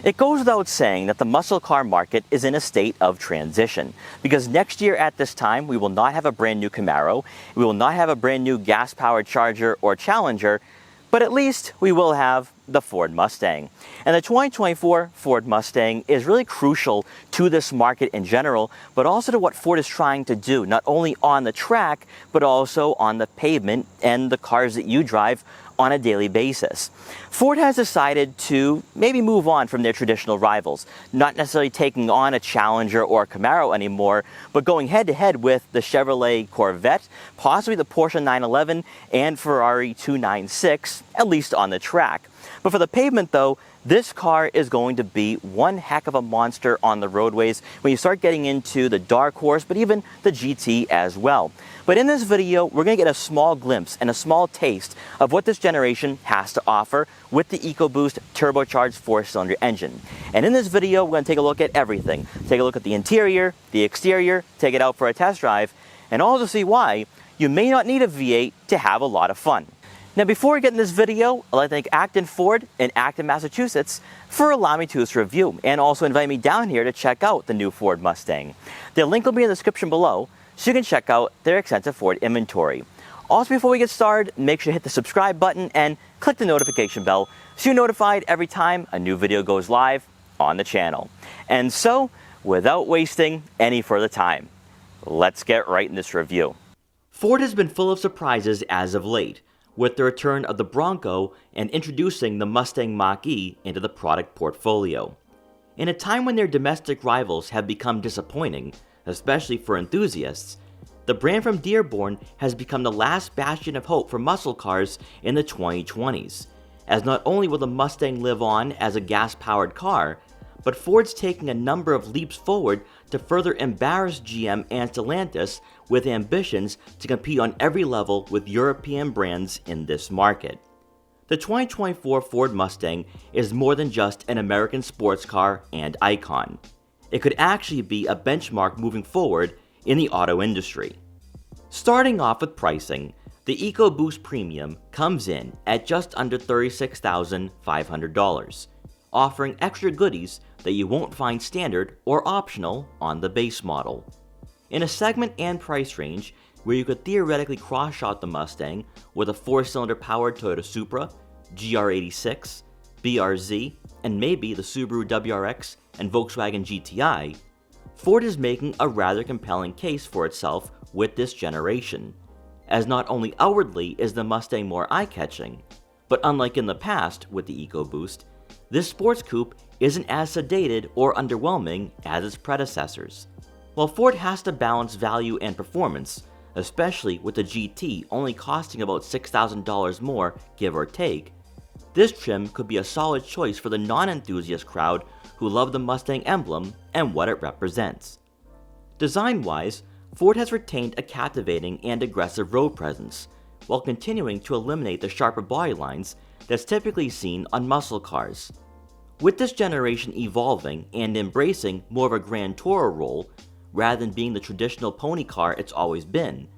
It goes without saying that the muscle car market is in a state of transition, because next year at this time we will not have a brand new Camaro, we will not have a brand new gas-powered Charger or Challenger, but at least we will have the Ford Mustang. And the 2024 Ford Mustang is really crucial to this market in general, but also to what Ford is trying to do, not only on the track, but also on the pavement and the cars that you drive on a daily basis. Ford has decided to maybe move on from their traditional rivals, not necessarily taking on a Challenger or a Camaro anymore, but going head-to-head with the Chevrolet Corvette, possibly the Porsche 911 and Ferrari 296, at least on the track. But for the pavement though, this car is going to be one heck of a monster on the roadways when you start getting into the Dark Horse, but even the GT as well. But in this video, we're going to get a small glimpse and a small taste of what this generation has to offer with the EcoBoost turbocharged 4-cylinder engine. And in this video, we're going to take a look at everything. Take a look at the interior, the exterior, take it out for a test drive, and also see why you may not need a V8 to have a lot of fun. Now, before we get in this video, I'd like to thank Acton Ford in Acton, Massachusetts for allowing me to do this review and also invite me down here to check out the new Ford Mustang. Their link will be in the description below so you can check out their extensive Ford inventory. Also, before we get started, make sure to hit the subscribe button and click the notification bell so you're notified every time a new video goes live on the channel. And so, without wasting any further time, let's get right in this review. Ford has been full of surprises as of late, with the return of the Bronco and introducing the Mustang Mach-E into the product portfolio. In a time when their domestic rivals have become disappointing, especially for enthusiasts, the brand from Dearborn has become the last bastion of hope for muscle cars in the 2020s, as not only will the Mustang live on as a gas-powered car, but Ford's taking a number of leaps forward to further embarrass GM and Stellantis with ambitions to compete on every level with European brands in this market. The 2024 Ford Mustang is more than just an American sports car and icon. It could actually be a benchmark moving forward in the auto industry. Starting off with pricing, the EcoBoost Premium comes in at just under $36,500, offering extra goodies that you won't find standard or optional on the base model. In a segment and price range where you could theoretically cross-shot the Mustang with a 4-cylinder powered Toyota Supra, GR86, BRZ, and maybe the Subaru WRX and Volkswagen GTI, Ford is making a rather compelling case for itself with this generation, as not only outwardly is the Mustang more eye-catching, but unlike in the past with the EcoBoost, this sports coupe isn't as sedated or underwhelming as its predecessors. While Ford has to balance value and performance, especially with the GT only costing about $6,000 more, give or take, this trim could be a solid choice for the non-enthusiast crowd who love the Mustang emblem and what it represents. Design-wise, Ford has retained a captivating and aggressive road presence, while continuing to eliminate the sharper body lines that's typically seen on muscle cars. With this generation evolving and embracing more of a Grand Tourer role, rather than being the traditional pony car it's always been,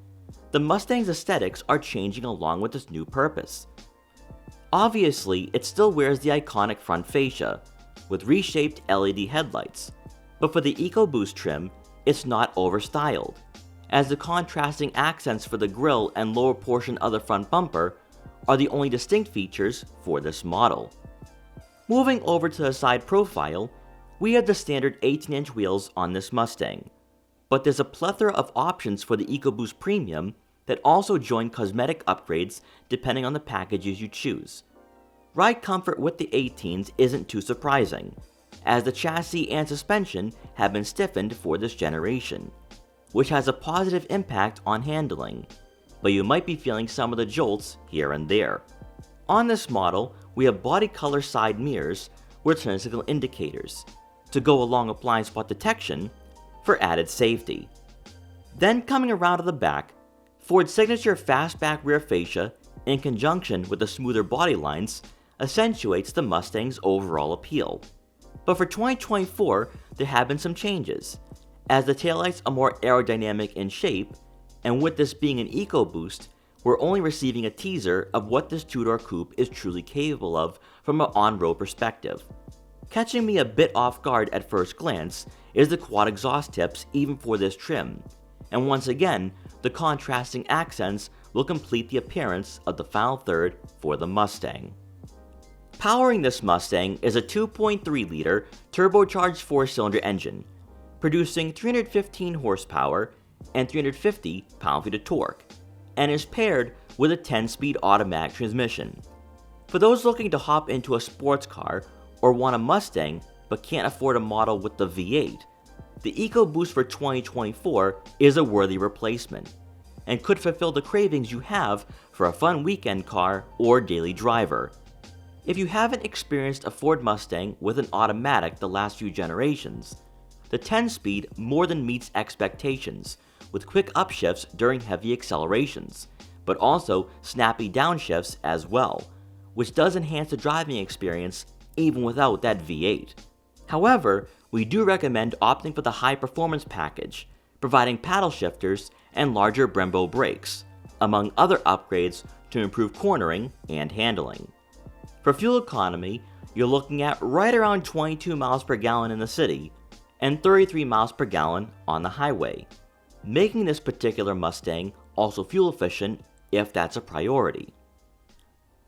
the Mustang's aesthetics are changing along with this new purpose. Obviously, it still wears the iconic front fascia, with reshaped LED headlights, but for the EcoBoost trim, it's not overstyled, as the contrasting accents for the grille and lower portion of the front bumper are the only distinct features for this model. Moving over to the side profile, we have the standard 18-inch wheels on this Mustang, but there's a plethora of options for the EcoBoost Premium that also join cosmetic upgrades depending on the packages you choose. Ride comfort with the 18s isn't too surprising, as the chassis and suspension have been stiffened for this generation, which has a positive impact on handling, but you might be feeling some of the jolts here and there. On this model, we have body color side mirrors with turn signal indicators, to go along with blind spot detection for added safety. Then coming around to the back, Ford's signature fastback rear fascia, in conjunction with the smoother body lines, accentuates the Mustang's overall appeal. But for 2024, there have been some changes, as the taillights are more aerodynamic in shape, and with this being an EcoBoost, we're only receiving a teaser of what this two-door coupe is truly capable of from an on-road perspective. Catching me a bit off guard at first glance is the quad exhaust tips even for this trim, and once again, the contrasting accents will complete the appearance of the final third for the Mustang. Powering this Mustang is a 2.3-liter turbocharged 4-cylinder engine, producing 315 horsepower and 350 pound-feet of torque, and is paired with a 10-speed automatic transmission. For those looking to hop into a sports car or want a Mustang but can't afford a model with the V8, the EcoBoost for 2024 is a worthy replacement, and could fulfill the cravings you have for a fun weekend car or daily driver. If you haven't experienced a Ford Mustang with an automatic the last few generations, the 10-speed more than meets expectations with quick upshifts during heavy accelerations, but also snappy downshifts as well, which does enhance the driving experience even without that V8. However, we do recommend opting for the high performance package, providing paddle shifters and larger Brembo brakes, among other upgrades to improve cornering and handling. For fuel economy, you're looking at right around 22 miles per gallon in the city and 33 miles per gallon on the highway, making this particular Mustang also fuel efficient if that's a priority.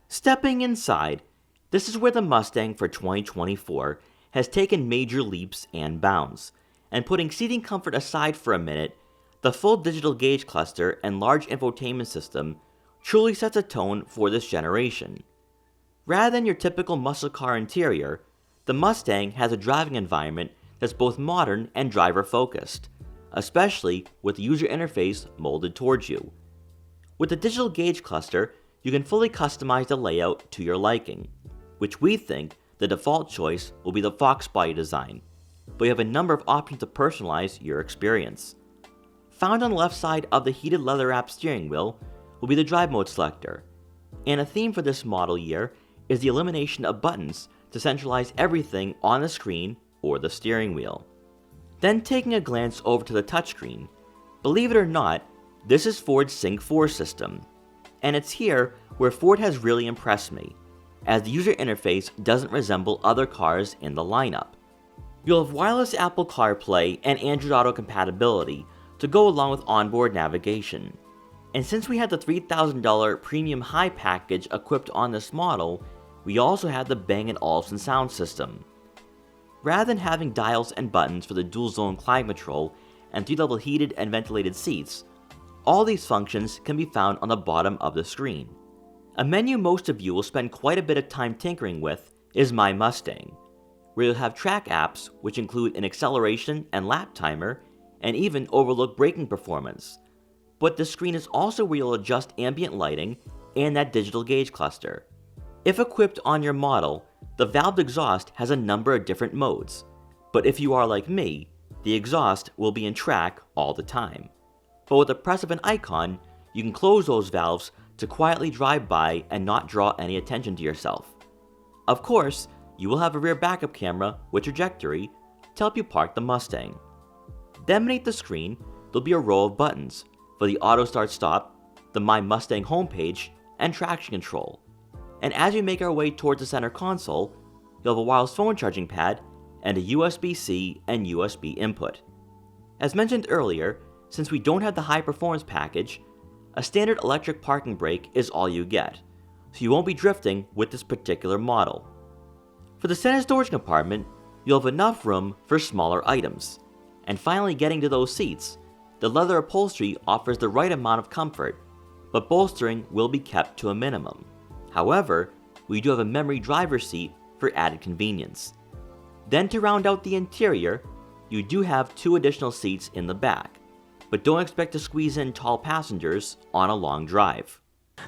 Stepping inside, this is where the Mustang for 2024 has taken major leaps and bounds, and putting seating comfort aside for a minute, the full digital gauge cluster and large infotainment system truly sets a tone for this generation. Rather than your typical muscle car interior, the Mustang has a driving environment that's both modern and driver-focused, especially with the user interface molded towards you. With the digital gauge cluster, you can fully customize the layout to your liking, which we think the default choice will be the Fox body design, but you have a number of options to personalize your experience. Found on the left side of the heated leather-wrapped steering wheel will be the drive mode selector, and a theme for this model year is the elimination of buttons to centralize everything on the screen or the steering wheel. Then taking a glance over to the touchscreen, believe it or not, this is Ford's Sync 4 system, and it's here where Ford has really impressed me, as the user interface doesn't resemble other cars in the lineup. You'll have wireless Apple CarPlay and Android Auto compatibility to go along with onboard navigation. And since we had the $3,000 Premium High package equipped on this model, we also have the Bang & Olufsen sound system. Rather than having dials and buttons for the dual-zone climate control and 3-level heated and ventilated seats, all these functions can be found on the bottom of the screen. A menu most of you will spend quite a bit of time tinkering with is My Mustang, where you'll have track apps which include an acceleration and lap timer, and even overlook braking performance. But the screen is also where you'll adjust ambient lighting and that digital gauge cluster. If equipped on your model, the valved exhaust has a number of different modes, but if you are like me, the exhaust will be in track all the time. But with the press of an icon, you can close those valves to quietly drive by and not draw any attention to yourself. Of course, you will have a rear backup camera with trajectory to help you park the Mustang. Then beneath the screen, there'll be a row of buttons for the auto start stop, the My Mustang homepage, and traction control. And as we make our way towards the center console, you'll have a wireless phone charging pad and a USB-C and USB input. As mentioned earlier, since we don't have the high performance package, a standard electric parking brake is all you get, so you won't be drifting with this particular model. For the center storage compartment, you'll have enough room for smaller items. And finally getting to those seats, the leather upholstery offers the right amount of comfort, but bolstering will be kept to a minimum. However, we do have a memory driver's seat for added convenience. Then to round out the interior, you do have 2 additional seats in the back, but don't expect to squeeze in tall passengers on a long drive.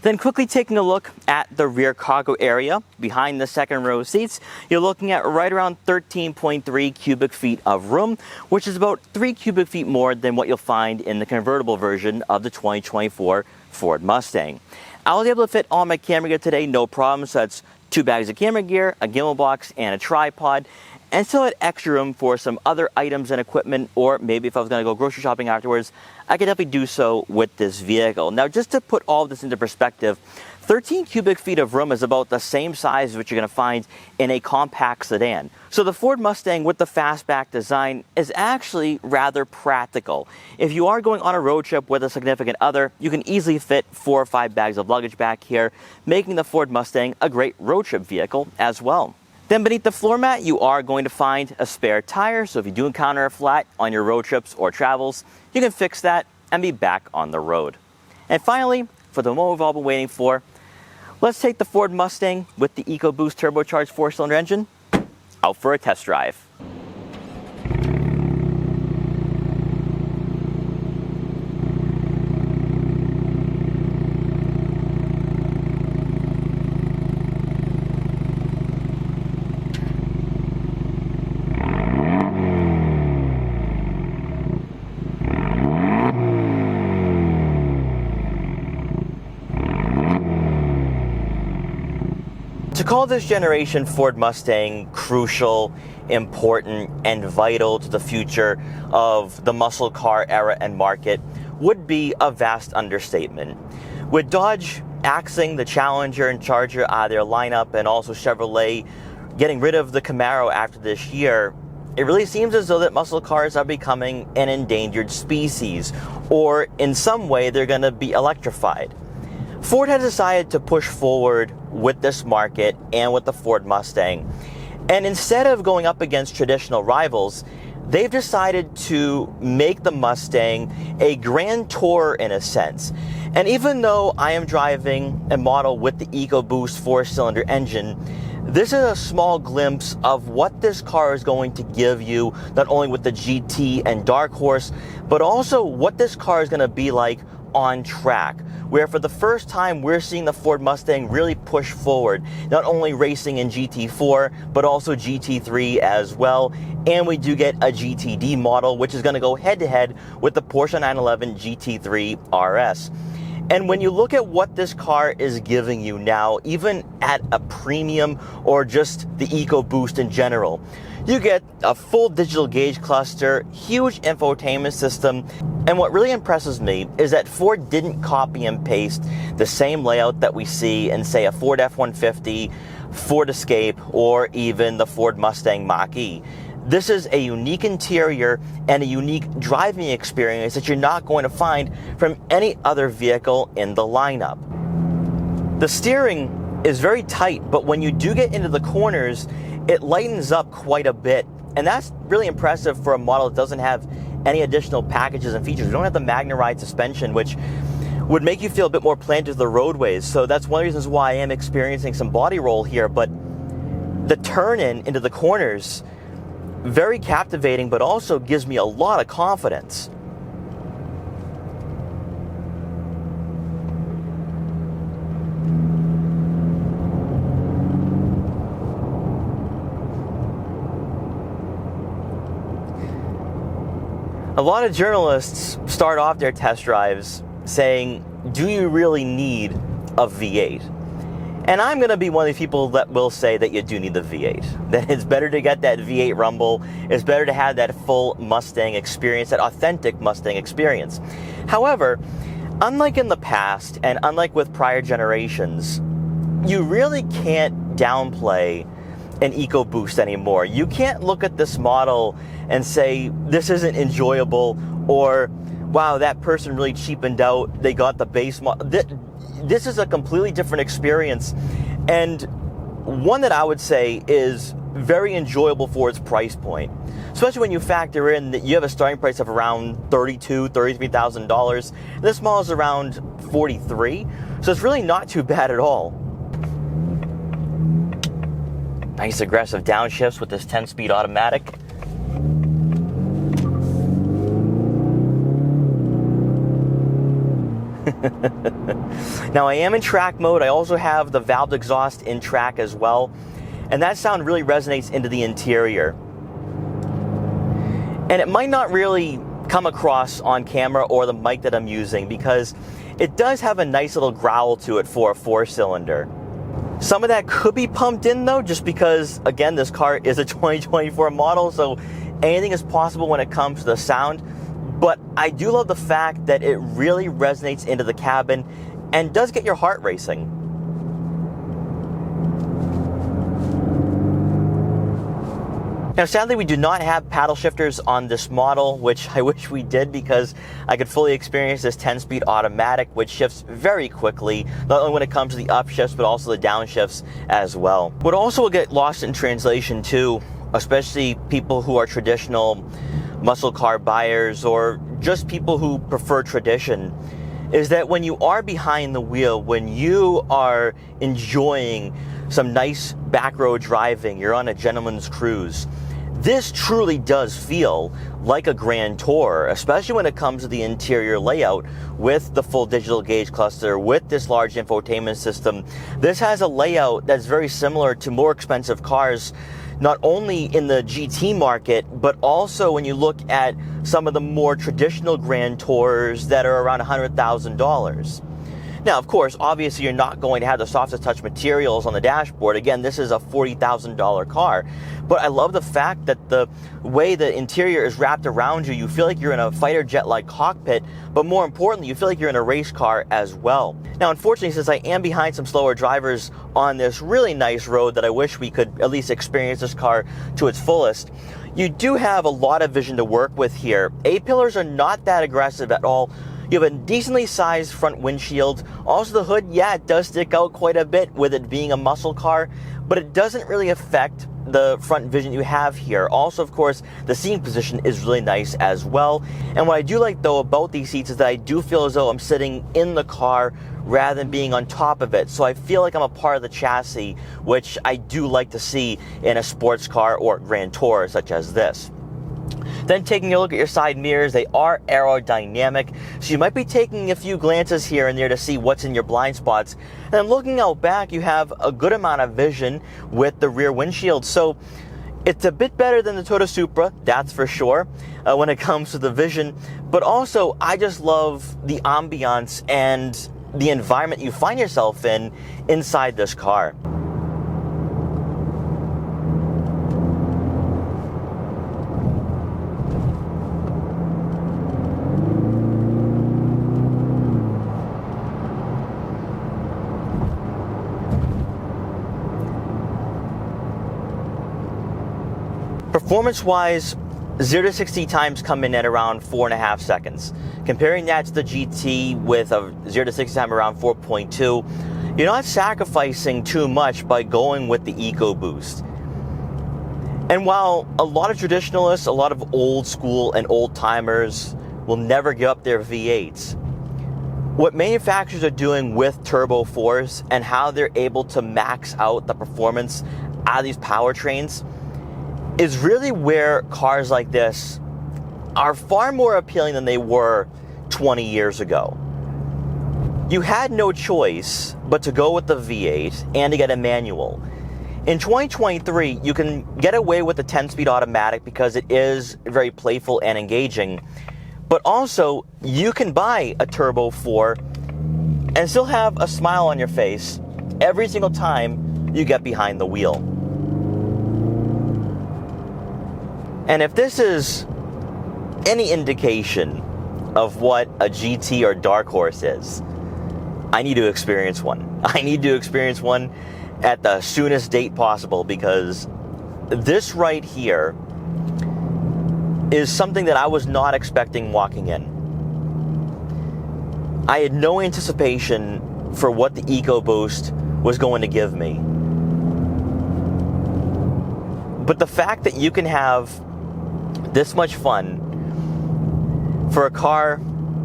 Then quickly taking a look at the rear cargo area behind the second row seats, you're looking at right around 13.3 cubic feet of room, which is about 3 cubic feet more than what you'll find in the convertible version of the 2024 Ford Mustang. I was able to fit all my camera gear today, no problem, so that's 2 bags of camera gear, a gimbal box, and a tripod. and still had extra room for some other items and equipment, or maybe if I was going to go grocery shopping afterwards, I could definitely do so with this vehicle. Now, just to put all of this into perspective, 13 cubic feet of room is about the same size as what you're going to find in a compact sedan. So the Ford Mustang with the fastback design is actually rather practical. If you are going on a road trip with a significant other, you can easily fit 4 or 5 bags of luggage back here, making the Ford Mustang a great road trip vehicle as well. Then beneath the floor mat, you are going to find a spare tire, so if you do encounter a flat on your road trips or travels, you can fix that and be back on the road. And finally, for the moment we've all been waiting for, let's take the Ford Mustang with the EcoBoost turbocharged 4-cylinder engine out for a test drive. To call this generation Ford Mustang crucial, important, and vital to the future of the muscle car era and market would be a vast understatement. With Dodge axing the Challenger and Charger out of their lineup, and also Chevrolet getting rid of the Camaro after this year, it really seems as though that muscle cars are becoming an endangered species, or in some way they're going to be electrified. Ford has decided to push forward with this market and with the Ford Mustang. And instead of going up against traditional rivals, they've decided to make the Mustang a grand tour in a sense. And even though I am driving a model with the EcoBoost 4-cylinder engine, this is a small glimpse of what this car is going to give you, not only with the GT and Dark Horse, but also what this car is going to be like on track, where for the first time we're seeing the Ford Mustang really push forward, not only racing in GT4 but also GT3 as well, and we do get a GTD model which is going to go head to head with the Porsche 911 GT3 RS. And when you look at what this car is giving you now, even at a premium or just the EcoBoost in general, you get a full digital gauge cluster, huge infotainment system, and what really impresses me is that Ford didn't copy and paste the same layout that we see in, say, a Ford F-150, Ford Escape, or even the Ford Mustang Mach-E. This is a unique interior and a unique driving experience that you're not going to find from any other vehicle in the lineup. The steering is very tight, but when you do get into the corners, it lightens up quite a bit. And that's really impressive for a model that doesn't have any additional packages and features. We don't have the Magna-Ride suspension, which would make you feel a bit more planted to the roadways. So that's one of the reasons why I am experiencing some body roll here. But the turn-in into the corners, very captivating, but also gives me a lot of confidence. A lot of journalists start off their test drives saying, do you really need a V8? And I'm going to be one of the people that will say that you do need the V8. That it's better to get that V8 rumble. It's better to have that full Mustang experience, that authentic Mustang experience. However, unlike in the past and unlike with prior generations, you really can't downplay an EcoBoost anymore. You can't look at this model and say, this isn't enjoyable, or, wow, that person really cheapened out, they got the base model. This is a completely different experience, and one that I would say is very enjoyable for its price point, especially when you factor in that you have a starting price of around $32,000, $33,000. This model is around $43,000, so it's really not too bad at all. Nice aggressive downshifts with this 10-speed automatic. Now I am in track mode. I also have the valved exhaust in track as well, and that sound really resonates into the interior. And it might not really come across on camera or the mic that I'm using, because it does have a nice little growl to it for a 4-cylinder. Some of that could be pumped in though, just because, again, this car is a 2024 model, so anything is possible when it comes to the sound. But I do love the fact that it really resonates into the cabin and does get your heart racing. Now, sadly, we do not have paddle shifters on this model, which I wish we did, because I could fully experience this 10-speed automatic, which shifts very quickly, not only when it comes to the upshifts, but also the downshifts as well. What also will get lost in translation too, especially people who are traditional muscle car buyers or just people who prefer tradition, is that when you are behind the wheel, when you are enjoying some nice back row driving, you're on a gentleman's cruise, this truly does feel like a grand tour, especially when it comes to the interior layout with the full digital gauge cluster, with this large infotainment system. This has a layout that's very similar to more expensive cars, not only in the GT market, but also when you look at some of the more traditional grand tours that are around $100,000. Now, of course, obviously you're not going to have the softest touch materials on the dashboard. Again, this is a $40,000 car. But I love the fact that the way the interior is wrapped around you, you feel like you're in a fighter jet-like cockpit, but more importantly, you feel like you're in a race car as well. Now, unfortunately, since I am behind some slower drivers on this really nice road that I wish we could at least experience this car to its fullest, you do have a lot of vision to work with here. A-pillars are not that aggressive at all. You have a decently sized front windshield. Also the hood, yeah, it does stick out quite a bit with it being a muscle car, but it doesn't really affect the front vision you have here. Also, of course, the seating position is really nice as well. And what I do like though about these seats is that I do feel as though I'm sitting in the car rather than being on top of it. So I feel like I'm a part of the chassis, which I do like to see in a sports car or Grand Tour such as this. Then taking a look at your side mirrors, they are aerodynamic, so you might be taking a few glances here and there to see what's in your blind spots. And then looking out back, you have a good amount of vision with the rear windshield. So it's a bit better than the Toyota Supra, that's for sure, when it comes to the vision. But also, I just love the ambiance and the environment you find yourself in inside this car. Performance-wise, 0 to 60 times come in at around 4.5 seconds. Comparing that to the GT with a 0 to 60 time around 4.2, you're not sacrificing too much by going with the EcoBoost. And while a lot of traditionalists, a lot of old school and old timers will never give up their V8s, what manufacturers are doing with Turbo 4s and how they're able to max out the performance out of these powertrains is really where cars like this are far more appealing than they were 20 years ago. You had no choice but to go with the V8 and to get a manual. In 2023, you can get away with the 10-speed automatic because it is very playful and engaging, but also you can buy a Turbo 4 and still have a smile on your face every single time you get behind the wheel. And if this is any indication of what a GT or dark horse is, I need to experience one. I need to experience one at the soonest date possible, because this right here is something that I was not expecting walking in. I had no anticipation for what the EcoBoost was going to give me. But the fact that you can have this much fun for a car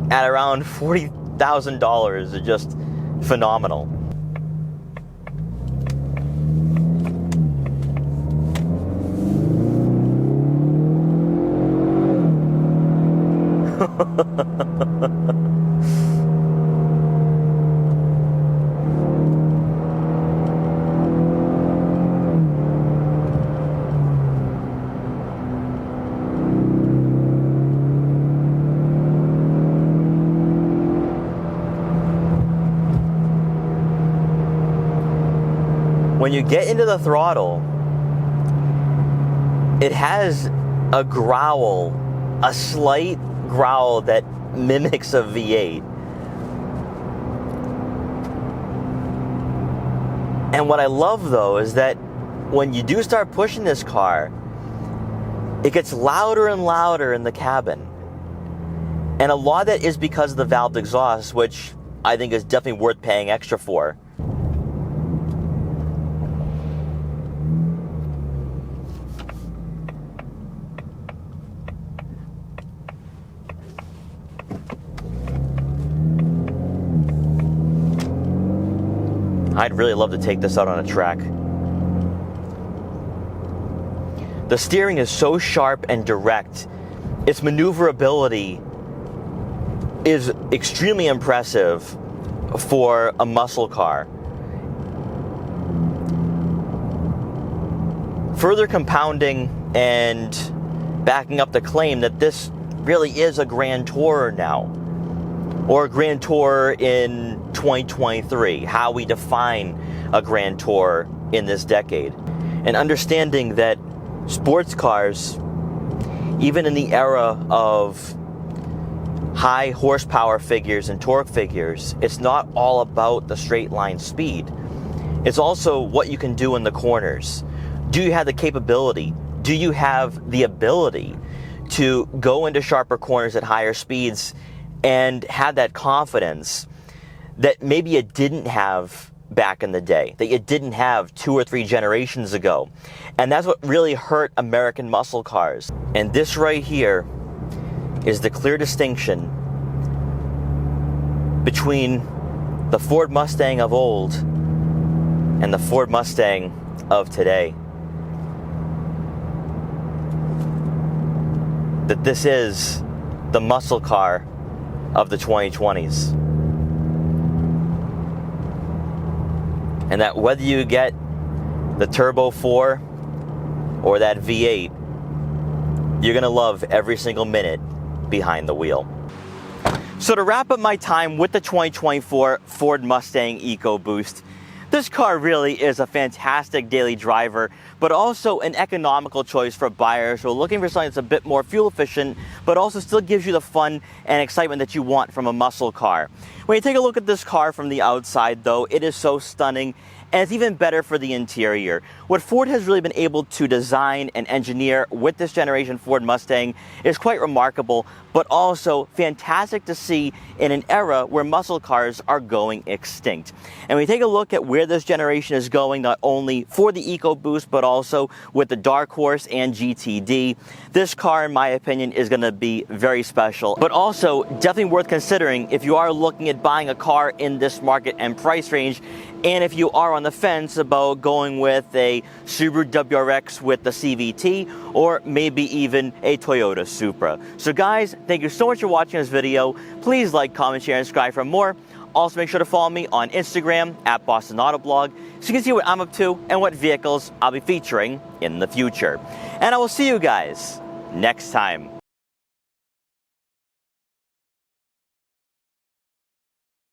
at around $40,000 is just phenomenal. when you get into the throttle, it has a growl, a slight growl that mimics a V8. And what I love though is that when you do start pushing this car, it gets louder and louder in the cabin. And a lot of that is because of the valved exhaust, which I think is definitely worth paying extra for. I'd really love to take this out on a track. The steering is so sharp and direct. Its maneuverability is extremely impressive for a muscle car. Further compounding and backing up the claim that this really is a Grand Tourer now, or a Grand Tourer in 2023, how we define a Grand Tourer in this decade. And understanding that sports cars, even in the era of high horsepower figures and torque figures, it's not all about the straight line speed. It's also what you can do in the corners. Do you have the capability? Do you have the ability to go into sharper corners at higher speeds and have that confidence that maybe you didn't have back in the day, that you didn't have 2 or 3 generations ago? And that's what really hurt American muscle cars. And this right here is the clear distinction between the Ford Mustang of old and the Ford Mustang of today. That this is the muscle car of the 2020s. And that whether you get the Turbo 4 or that V8, you're gonna love every single minute behind the wheel. So to wrap up my time with the 2024 Ford Mustang EcoBoost, this car really is a fantastic daily driver, but also an economical choice for buyers who are looking for something that's a bit more fuel efficient, but also still gives you the fun and excitement that you want from a muscle car. When you take a look at this car from the outside though, it is so stunning, and it's even better for the interior. What Ford has really been able to design and engineer with this generation Ford Mustang is quite remarkable, but also fantastic to see in an era where muscle cars are going extinct. And when you take a look at where this generation is going, not only for the EcoBoost, but also with the Dark Horse and GTD, this car, in my opinion, is going to be very special, but also definitely worth considering if you are looking at buying a car in this market and price range, and if you are on the fence about going with a Subaru WRX with the CVT, or maybe even a Toyota Supra. So guys, thank you so much for watching this video. Please like, comment, share, and subscribe for more. Also make sure to follow me on Instagram at Boston Autoblog so you can see what I'm up to and what vehicles I'll be featuring in the future. And I will see you guys next time.